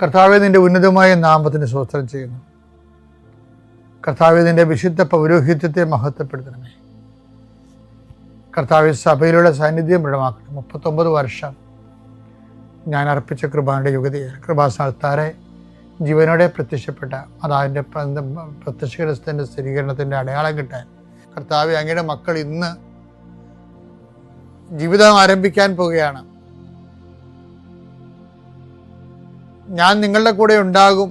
കർത്താവേ, നിന്റെ ഉന്നതമായ നാമത്തിന് സ്തോത്രം ചെയ്യുന്നു. കർത്താവേ, നിന്റെ വിശുദ്ധ പൗരോഹിത്യത്തെ മഹത്വപ്പെടുത്തണമേ. കർത്താവേ, സഭയിലുള്ള സാന്നിധ്യം ദൃഢമാക്കണം. 39 വർഷം ഞാൻ അർപ്പിച്ച കൃപാന്റെ യുഗതിയെ കൃപാസ്ഥാനത്താരെ ജീവനോടെ പ്രത്യക്ഷപ്പെട്ട അതാതിൻ്റെ പ്രത്യക്ഷത്തിന്റെ സ്ഥിരീകരണത്തിൻ്റെ അടയാളം കിട്ടാൻ കർത്താവേ, അങ്ങയുടെ മക്കൾ ഇന്ന് ജീവിതം ആരംഭിക്കാൻ പോവുകയാണ്. ഞാൻ നിങ്ങളുടെ കൂടെ ഉണ്ടാകും,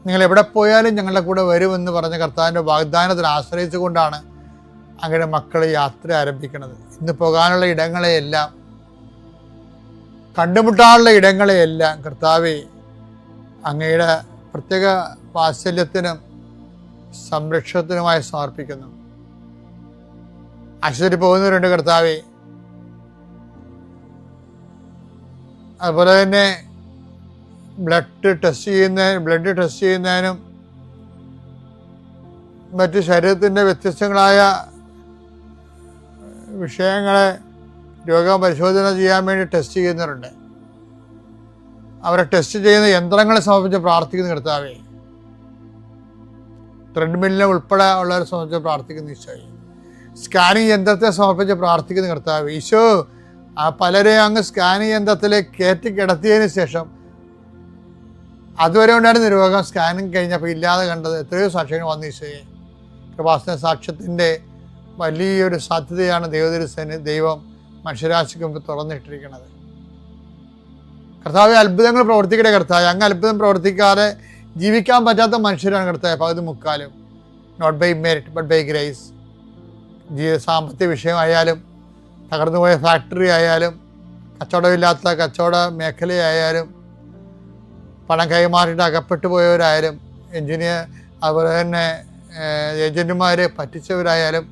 നിങ്ങൾ എവിടെ പോയാലും ഞങ്ങളുടെ കൂടെ വരുമെന്ന് പറഞ്ഞ കർത്താവിൻ്റെ വാഗ്ദാനത്തിന് ആശ്രയിച്ചുകൊണ്ടാണ് അങ്ങയുടെ മക്കൾ യാത്ര ആരംഭിക്കുന്നത്. ഇന്ന് പോകാനുള്ള ഇടങ്ങളെയെല്ലാം, കണ്ടുമുട്ടാനുള്ള ഇടങ്ങളെയെല്ലാം കർത്താവെ അങ്ങയുടെ പ്രത്യേക വാത്സല്യത്തിനും സംരക്ഷണത്തിനുമായി സമർപ്പിക്കുന്നു. ആശുപത്രി പോകുന്നവരുണ്ട് കർത്താവെ, അതുപോലെ തന്നെ ബ്ലഡ് ടെസ്റ്റ് ചെയ്യുന്നതിനും മറ്റ് ശരീരത്തിൻ്റെ വ്യത്യസ്തങ്ങളായ വിഷയങ്ങളെ രോഗപരിശോധന ചെയ്യാൻ വേണ്ടി ടെസ്റ്റ് ചെയ്യുന്നവരുണ്ട്. അവരെ ടെസ്റ്റ് ചെയ്യുന്ന യന്ത്രങ്ങളെ സമർപ്പിച്ച് പ്രാർത്ഥിക്കുന്ന കർത്താവേ, ത്രെഡ്മില്ലിനെ ഉൾപ്പെടെ ഉള്ളവരെ സമർപ്പിച്ച് പ്രാർത്ഥിക്കുന്ന ഈശോയെ, സ്കാനിങ് യന്ത്രത്തെ സമർപ്പിച്ച് പ്രാർത്ഥിക്കുന്ന കർത്താവേ, ഈശോ ആ പലരെയും അങ്ങ് സ്കാനിങ് യന്ത്രത്തിലേക്ക് കയറ്റി കിടത്തിയതിന് ശേഷം അതുവരെ ഉണ്ടായിരുന്ന രോഗം സ്കാനിങ് കഴിഞ്ഞപ്പോൾ ഇല്ലാതെ കണ്ടത് എത്രയോ സാക്ഷ്യങ്ങൾ വന്നു. ഈശോയെ, കൃപാസന സാക്ഷ്യത്തിൻ്റെ വലിയൊരു സാധ്യതയാണ് ദൈവം മനുഷ്യരാശിക്ക് മുമ്പ് തുറന്നിട്ടിരിക്കുന്നത്. കർത്താവ് അത്ഭുതങ്ങൾ പ്രവർത്തിക്കട്ടെ. കർത്താവ് അങ്ങ് അത്ഭുതം പ്രവർത്തിക്കാതെ ജീവിക്കാൻ പറ്റാത്ത മനുഷ്യരാണ് കർത്താവ് പകുതി മുക്കാലും. Not by merit but by grace. സാമ്പത്തിക വിഷയമായാലും, തകർന്നുപോയ ഫാക്ടറി ആയാലും, കച്ചവടമില്ലാത്ത കച്ചവട മേഖലയായാലും, പണം കൈമാറിയിട്ട് അകപ്പെട്ടു പോയവരായാലും, അതുപോലെ തന്നെ ഏജന്റുമാരെ പറ്റിച്ചവരായാലും,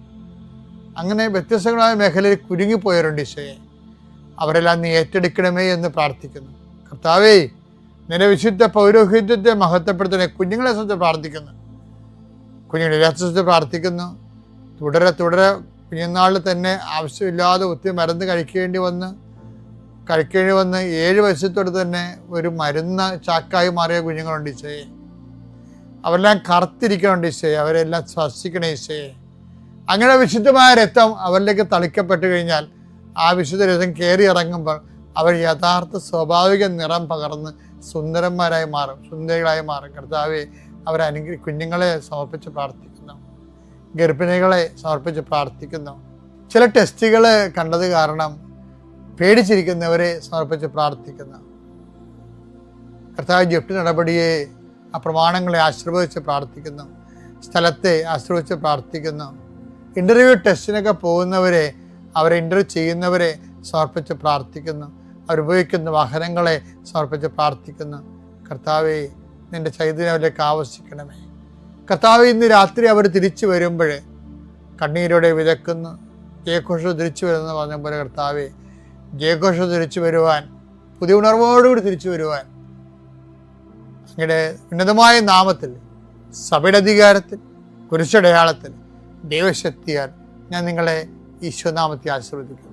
അങ്ങനെ വ്യത്യസ്തങ്ങളായ മേഖലയിൽ കുരുങ്ങിപ്പോയവരുണ്ട്. ഈശോയെ, അവരെല്ലാം നീ ഏറ്റെടുക്കണമേ എന്ന് പ്രാർത്ഥിക്കുന്നു. കർത്താവേ, നിന്റെ വിശുദ്ധ പൗരോഹിത്യത്തെ മഹത്വപ്പെടുത്തണേ. കുഞ്ഞുങ്ങളെ സംബന്ധിച്ച് പ്രാർത്ഥിക്കുന്നു, കുഞ്ഞുങ്ങളെ സംബന്ധിച്ച് പ്രാർത്ഥിക്കുന്നു. തുടരെ കുഞ്ഞുനാളിൽ തന്നെ ആവശ്യമില്ലാതെ ഒത്തിരി മരുന്ന് കഴിക്കേണ്ടി വന്ന് 7 വയസ്സത്തോടെ തന്നെ ഒരു മരുന്ന് ചാക്കായി മാറിയ കുഞ്ഞുങ്ങളുണ്ട്. ഈശോയെ, അവരെല്ലാം കറുത്തിരിക്കണുണ്ട്. ഈശോയെ, അവരെല്ലാം സ്പർശിക്കണേ. ഈശോയെ, അങ്ങനെ വിശുദ്ധമായ രക്തം അവരിലേക്ക് തളിക്കപ്പെട്ടു കഴിഞ്ഞാൽ ആ വിശുദ്ധ രക്തം കയറി ഇറങ്ങുമ്പോൾ അവർ യഥാർത്ഥ സ്വാഭാവിക നിറം പകർന്ന് സുന്ദരന്മാരായി മാറും, സുന്ദരികളായി മാറും. കർത്താവെ, കുഞ്ഞുങ്ങളെ സമർപ്പിച്ച് പ്രാർത്ഥിക്കുന്നു, ഗർഭിണികളെ സമർപ്പിച്ച് പ്രാർത്ഥിക്കുന്നു. ചില ടെസ്റ്റുകൾ കണ്ടത് കാരണം പേടിച്ചിരിക്കുന്നവരെ സമർപ്പിച്ച് പ്രാർത്ഥിക്കുന്നു. കർത്താവ് ജപ്തി നടപടിയെ, ആ പ്രമാണങ്ങളെ ആശ്രയിച്ച് പ്രാർത്ഥിക്കുന്നു, സ്ഥലത്തെ ആശ്രയിച്ച് പ്രാർത്ഥിക്കുന്നു. ഇൻ്റർവ്യൂ ടെസ്റ്റിനൊക്കെ പോകുന്നവരെ, അവരെ ഇൻ്റർവ്യൂ ചെയ്യുന്നവരെ സമർപ്പിച്ച് പ്രാർത്ഥിക്കുന്നു. അവരുപയോഗിക്കുന്ന വാഹനങ്ങളെ സമർപ്പിച്ച് പ്രാർത്ഥിക്കുന്നു. കർത്താവെ, നിൻ്റെ ചൈതന്യം അവരിലേക്ക് ആവശ്യിക്കണമേ. കർത്താവ്, ഇന്ന് രാത്രി അവർ തിരിച്ചു വരുമ്പോൾ കണ്ണീരോടെ വിതക്കുന്നു, ജയഘോഷം തിരിച്ചു വരുമെന്ന് പറഞ്ഞ പോലെ കർത്താവെ, ജയഘോഷം തിരിച്ചു വരുവാൻ, പുതിയ ഉണർവോടുകൂടി തിരിച്ചു വരുവാൻ അങ്ങയുടെ ഉന്നതമായ നാമത്തിൽ, സഭയുടെ അധികാരത്തിൽ, കുരിശടയാളത്തിൽ, ദൈവശക്തിയാൽ ഞാൻ നിങ്ങളെ ഈശോനാമത്തെ ആശീർവദിക്കുന്നു.